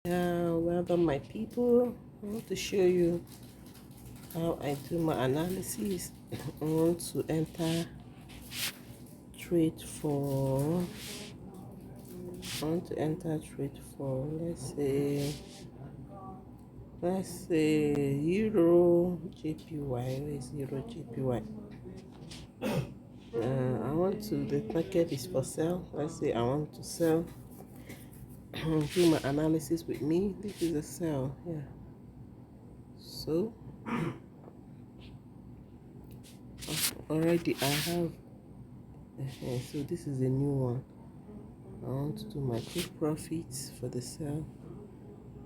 Well done, my people. I want to show you how I do my analysis. I want to enter trade for let's say euro JPY. Where is euro JPY? I want to the market is for sale. Let's say I want to sell. Do my analysis with me. This is a sell, yeah. So already I have so this is a new one. I want to do my quick profits for the sale.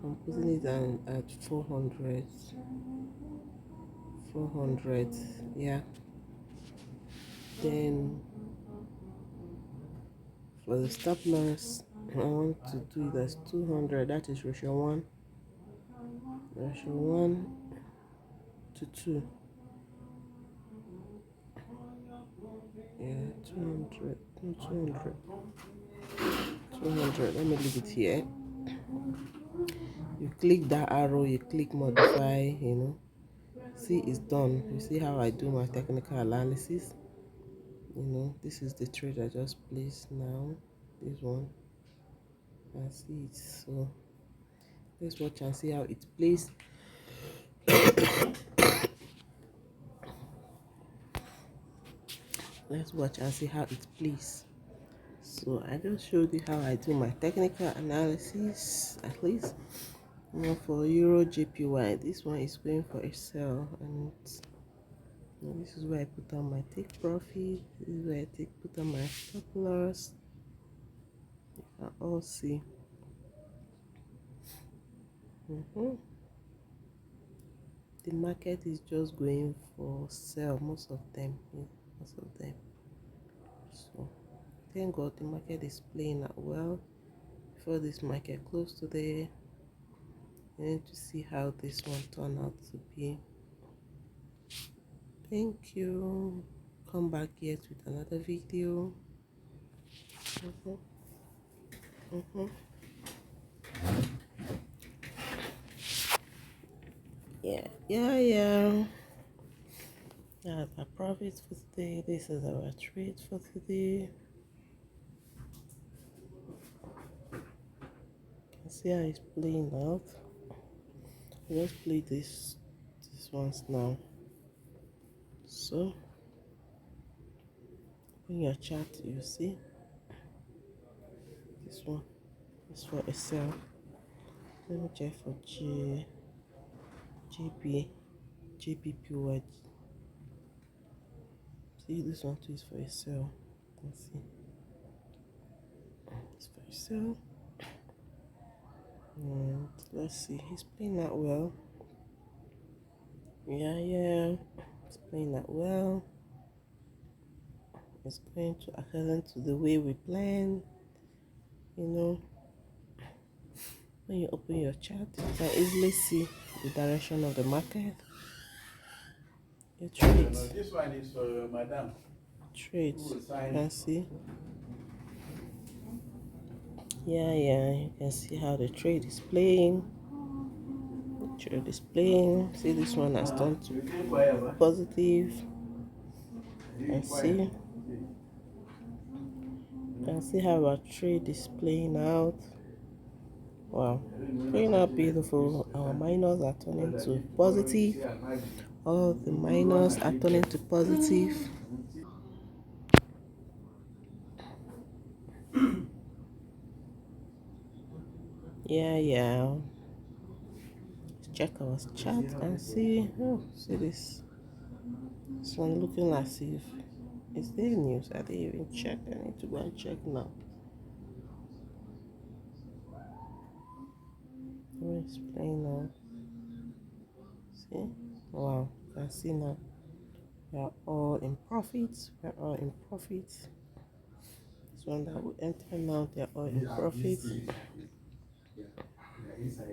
I'm putting it at 400, yeah. Then for the stop loss, I want to do it as 200. That is ratio 1 to 2. Yeah, 200, no, 200, 200. Let me leave it here. You click that arrow, you click modify, see it's done. You see how I do my technical analysis. This is the trade I just placed now. This one, I see it. So let's watch and see how it plays. Let's watch and see how it plays. So I just showed you how I do my technical analysis, at least. For euro JPY, this one is going for a sell, and this is where I put on my take profit. This is where I put on my stop loss. You can all see. The market is just going for sell, most of them. Yeah, most of them. So thank God the market is playing out well. Before this market close today, I need to see how this one turned out to be. Thank you. Come back yet with another video. Yeah. That's our profits for today. This is our trade for today. You can see how it's playing out. Let's play this ones now. So in your chart you see this one is for a sell. Let me check for JPPY. See, this one too is for a sell. Let's see, it's for a sell. And let's see, he's playing that well. Yeah, it's playing that well. It's going to according to the way we plan. When you open your chart, you can easily see the direction of the market. Your trades. This one is for Madam. Trades. You can see. Yeah, you can see how the trade is playing. The trade is playing. See, this one has turned to positive. And see. You can see how our trade is playing out. Wow, playing out beautiful. Our minors are turning to positive. All the minors are turning to positive. Yeah. Let's check our chart and see. Oh, see this. This one looking as if is there news? I didn't even check. I need to go and check now. Where is playing now? See? Wow, you can see now. We are all in profit. We are all in profit. This one that will enter now, they are all in profit.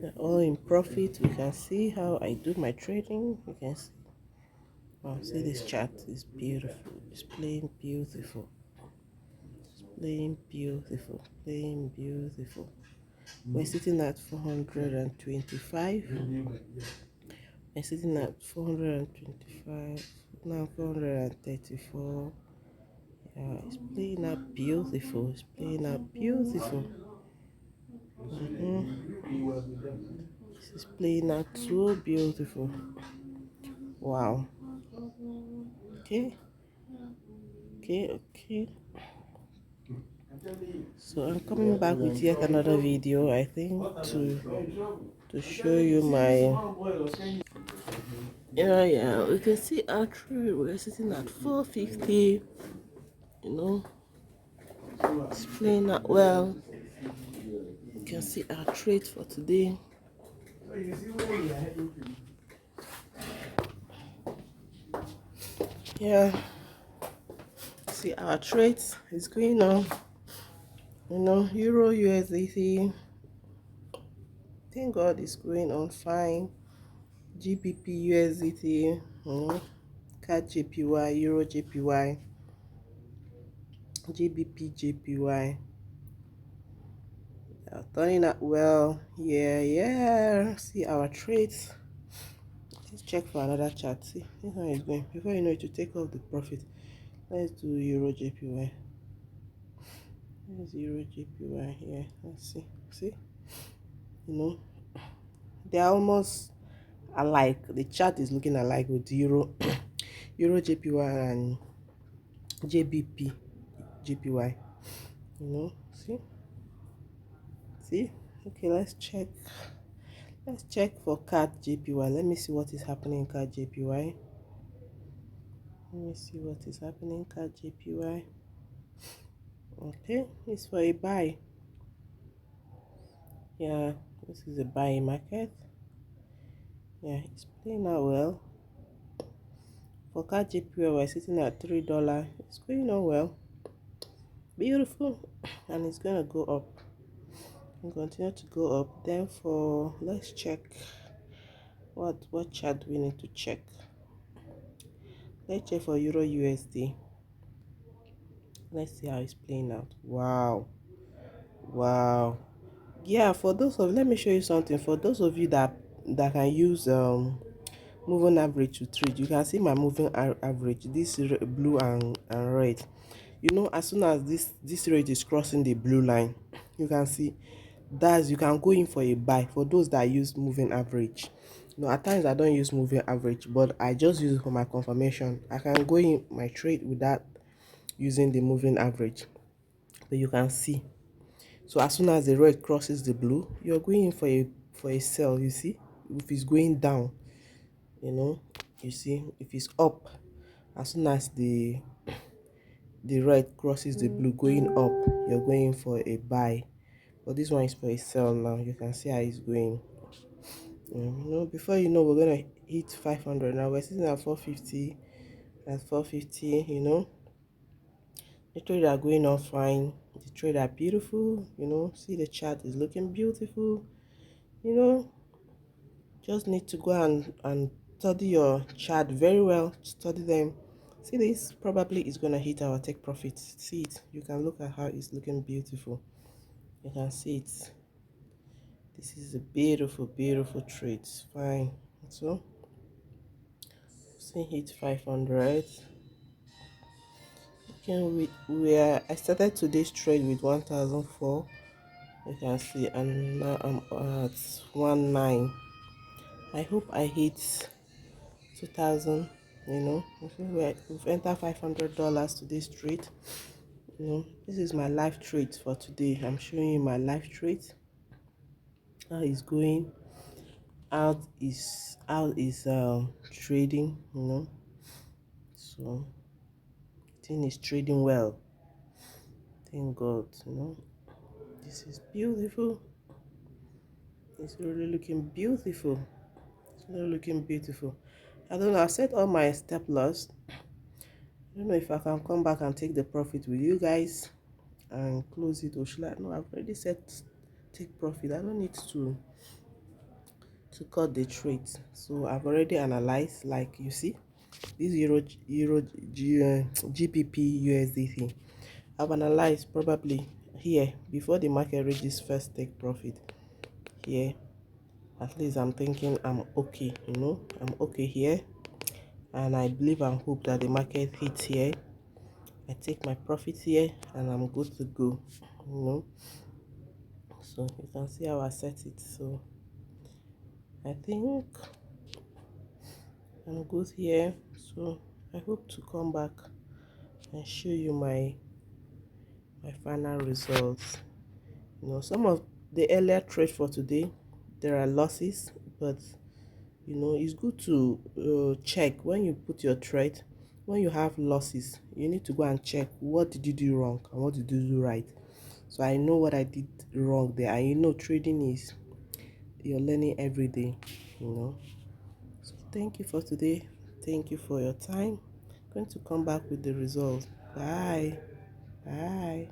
They're all in profit. We can see how I do my trading. You can see. Wow, see this chart is beautiful. It's playing beautiful. It's playing beautiful. Playing beautiful. We're sitting at 425. We're sitting at 425. Now 434. Yeah, it's playing out beautiful. It's playing out beautiful. This is playing out so beautiful. Wow. Okay. Okay. So I'm coming back with yet another video, I think, to show you my. Yeah, we can see our trade. We're sitting at 450. You know, it's playing out well. You can see our trade for today. Yeah, see our trades is going on. You know, Euro USDT. Thank God it's going on fine. GBP USDT. You know, CAD JPY, Euro JPY, GBP JPY. Turning out well. Yeah. See our trades. Let's check for another chart. See, this one is going. Before you know it, to take off the profit. Let's do Euro JPY. There's Euro JPY here. Let's see. See, you know, they're almost alike. The chart is looking alike with Euro, Euro JPY and JBP JPY. You know, see. Okay, let's check. Let's check for CAD JPY. Let me see what is happening in CAD JPY. Let me see what is happening in CAD JPY. Okay, it's for a buy. Yeah, this is a buy market. Yeah, it's playing out well. For CAD JPY, we're sitting at $3. It's going on well. Beautiful. And it's gonna go up and continue to go up. Then for, let's check what chart we need to check. Let's check for Euro USD. Let's see how it's playing out. Wow. Yeah, for those of, let me show you something. For those of you that can use moving average to trade, you can see my moving average, this blue and red. You know, as soon as this rate is crossing the blue line, you can see that's, you can go in for a buy. For those that use moving average, you know, at times I don't use moving average, but I just use it for my confirmation. I can go in my trade without using the moving average, but you can see. So as soon as the red crosses the blue, you're going in for a sell. You see, if it's going down, you know, you see, if it's up, as soon as the red crosses the blue going up, you're going for a buy. But this one is for a sell now. You can see how it's going. You know, before you know, we're gonna hit 500. Now we're sitting at 450. At 450, you know, the trade are going on fine. The trade are beautiful. You know, see the chart is looking beautiful. You know, just need to go and study your chart very well. Study them. See, this probably is gonna hit our take profit. See it. You can look at how it's looking beautiful. You can see it. This is a beautiful trade. It's fine. So see, hit 500. Okay, I started today's trade with 1004. You can see, and now I'm at 19. I hope I hit 2000. You know, we've entered $500 today's trade. You know, this is my live trade for today. I'm showing you my live trade, how it's going, how is trading. You know, so thing is trading well. Thank God. You know, this is beautiful. It's really looking beautiful. It's really looking beautiful. I don't know, I set all my step loss. I don't know if I can come back and take the profit with you guys and close it, or should I? No, I've already set take profit. I don't need to cut the trade. So I've already analyzed, like you see, this GBP USDT. I've analyzed, probably here before the market reaches first take profit here. At least I'm thinking I'm okay, I'm okay here, and I believe and hope that the market hits here. I take my profit here and I'm good to go, so you can see how I set it. So I think I'm good here. So I hope to come back and show you my final results. Some of the earlier trade for today, there are losses, but it's good to check when you put your trade. When you have losses, you need to go and check what did you do wrong and what did you do right. So I know what I did wrong there, and trading is, you're learning every day. So thank you for today. Thank you for your time. I'm going to come back with the results. Bye. Bye.